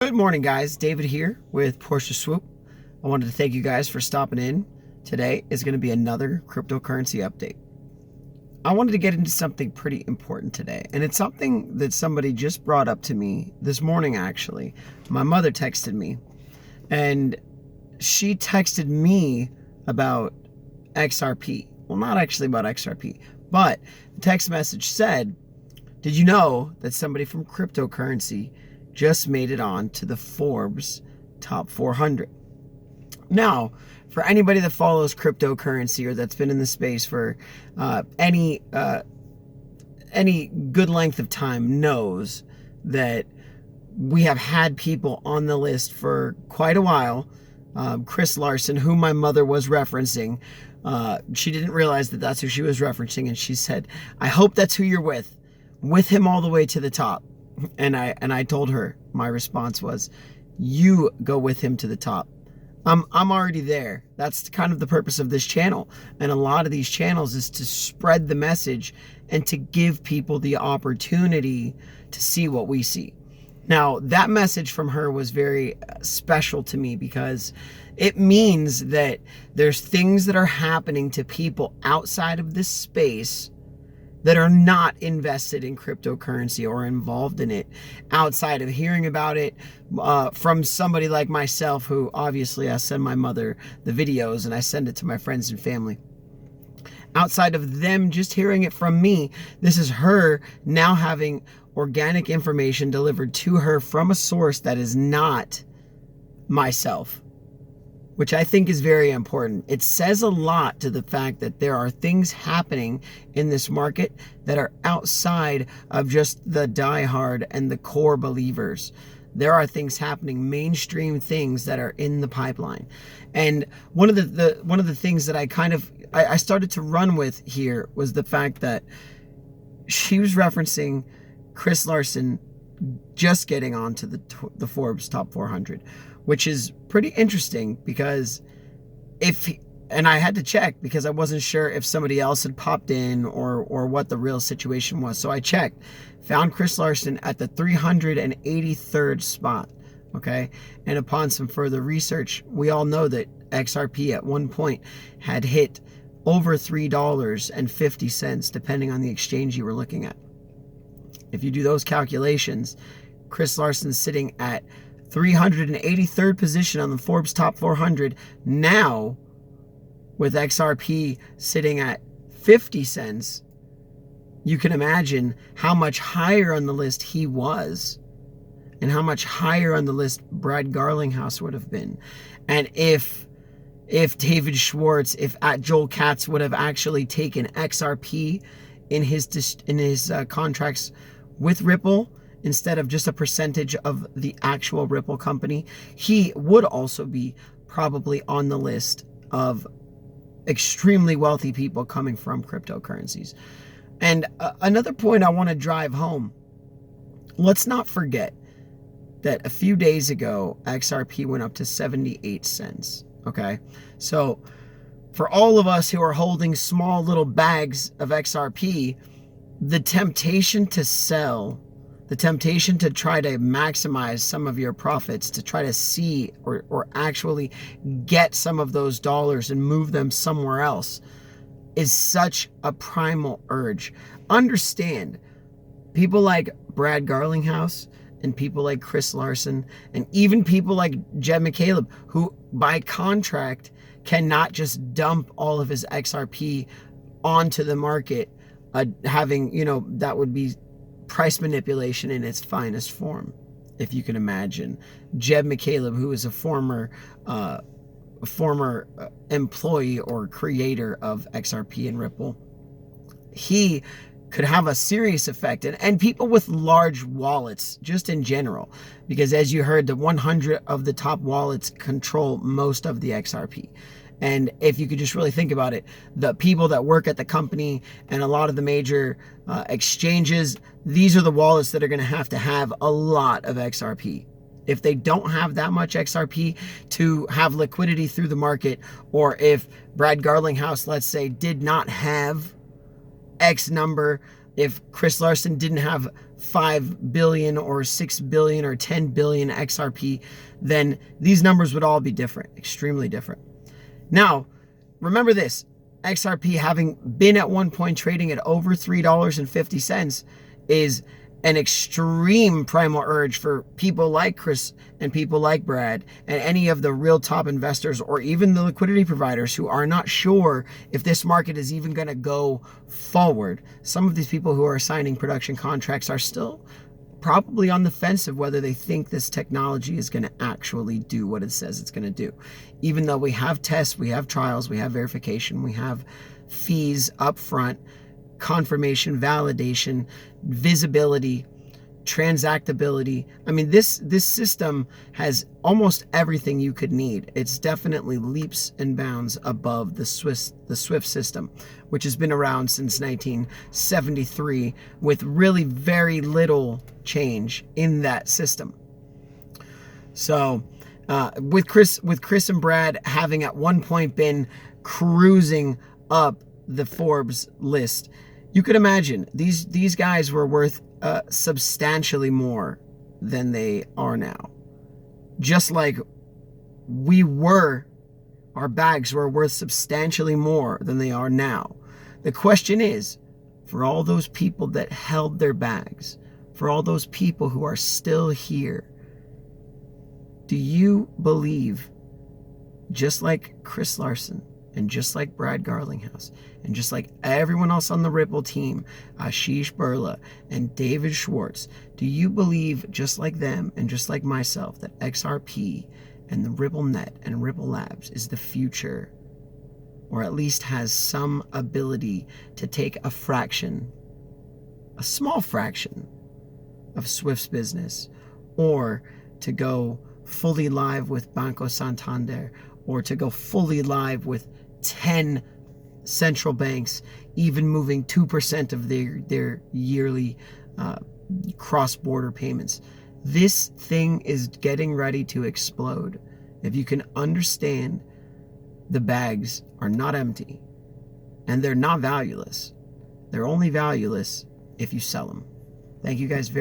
Good morning, guys. David here with Portia Swoop. I wanted to thank you guys for stopping in. Today is going to be another cryptocurrency update. I wanted to get into something pretty important today, and it's something that somebody just brought up to me this morning, actually. My mother texted me, and she texted me about XRP. Well, not actually about XRP, but the text message said, "Did you know that somebody from cryptocurrency just made it on to the Forbes top 400. Now, for anybody that follows cryptocurrency or that's been in the space for any good length of time knows that we have had people on the list for quite a while. Chris Larson, whom my mother was referencing, she didn't realize that that's who she was referencing, and she said, "I hope that's who you're with him all the way to the top." And I told her, my response was, "You go with him to the top. I'm already there." That's kind of the purpose of this channel. And a lot of these channels is to spread the message and to give people the opportunity to see what we see. Now, that message from her was very special to me because it means that there's things that are happening to people outside of this space that are not invested in cryptocurrency or involved in it, outside of hearing about it from somebody like myself, who obviously I send my mother the videos and I send it to my friends and family. Outside of them just hearing it from me, this is her now having organic information delivered to her from a source that is not myself, which I think is very important. It says a lot to the fact that there are things happening in this market that are outside of just the diehard and the core believers. There are things happening, mainstream things that are in the pipeline. And one of the things that I started to run with here was the fact that she was referencing Chris Larson just getting onto the Forbes top 400, which is pretty interesting because and I had to check because I wasn't sure if somebody else had popped in or what the real situation was. So I checked, found Chris Larson at the 383rd spot. Okay. And upon some further research, we all know that XRP at one point had hit over $3.50, depending on the exchange you were looking at. If you do those calculations, Chris Larson's sitting at 383rd position on the Forbes top 400 now, with XRP sitting at 50 cents. You can imagine how much higher on the list he was and how much higher on the list Brad Garlinghouse would have been. And if David Schwartz, if Joel Katz would have actually taken XRP in his contracts with Ripple, instead of just a percentage of the actual Ripple company, he would also be probably on the list of extremely wealthy people coming from cryptocurrencies. And another point I want to drive home, let's not forget that a few days ago, XRP went up to 78 cents. Okay. So for all of us who are holding small little bags of XRP, the temptation to sell, the temptation to try to maximize some of your profits, to try to see or actually get some of those dollars and move them somewhere else, is such a primal urge. Understand, people like Brad Garlinghouse and people like Chris Larson and even people like Jed McCaleb, who by contract cannot just dump all of his XRP onto the market, having, that would be price manipulation in its finest form, if you can imagine. Jed McCaleb, who is a former employee or creator of XRP and Ripple, he could have a serious effect. And people with large wallets, just in general, because as you heard, the 100 of the top wallets control most of the XRP. And if you could just really think about it, the people that work at the company and a lot of the major exchanges, these are the wallets that are going to have a lot of XRP. If they don't have that much XRP to have liquidity through the market, or if Brad Garlinghouse, let's say, did not have X number if Chris Larson didn't have 5 billion or 6 billion or 10 billion XRP, then these numbers would all be different, extremely different. Now, remember this, XRP having been at one point trading at over $3.50 is an extreme primal urge for people like Chris and people like Brad and any of the real top investors or even the liquidity providers who are not sure if this market is even going to go forward. Some of these people who are signing production contracts are still probably on the fence of whether they think this technology is going to actually do what it says it's going to do. Even though we have tests, we have trials, we have verification, we have fees up front, confirmation, validation, visibility, transactability. I mean, this system has almost everything you could need. It's definitely leaps and bounds above the SWIFT system, which has been around since 1973 with really very little change in that system. So with Chris and Brad having at one point been cruising up the Forbes list, you could imagine these guys were worth substantially more than they are now. Just like our bags were worth substantially more than they are now. The question is, for all those people that held their bags, for all those people who are still here, do you believe, just like Chris Larson, and just like Brad Garlinghouse, and just like everyone else on the Ripple team, Ashish Burla and David Schwartz, do you believe, just like them and just like myself, that XRP and the Ripple Net and Ripple Labs is the future, or at least has some ability to take a fraction, a small fraction of Swift's business, or to go fully live with Banco Santander, or to go fully live with 10 central banks, even moving 2% of their yearly cross-border payments? This thing is getting ready to explode. If you can understand, the bags are not empty, and they're not valueless. They're only valueless if you sell them. Thank you guys very much.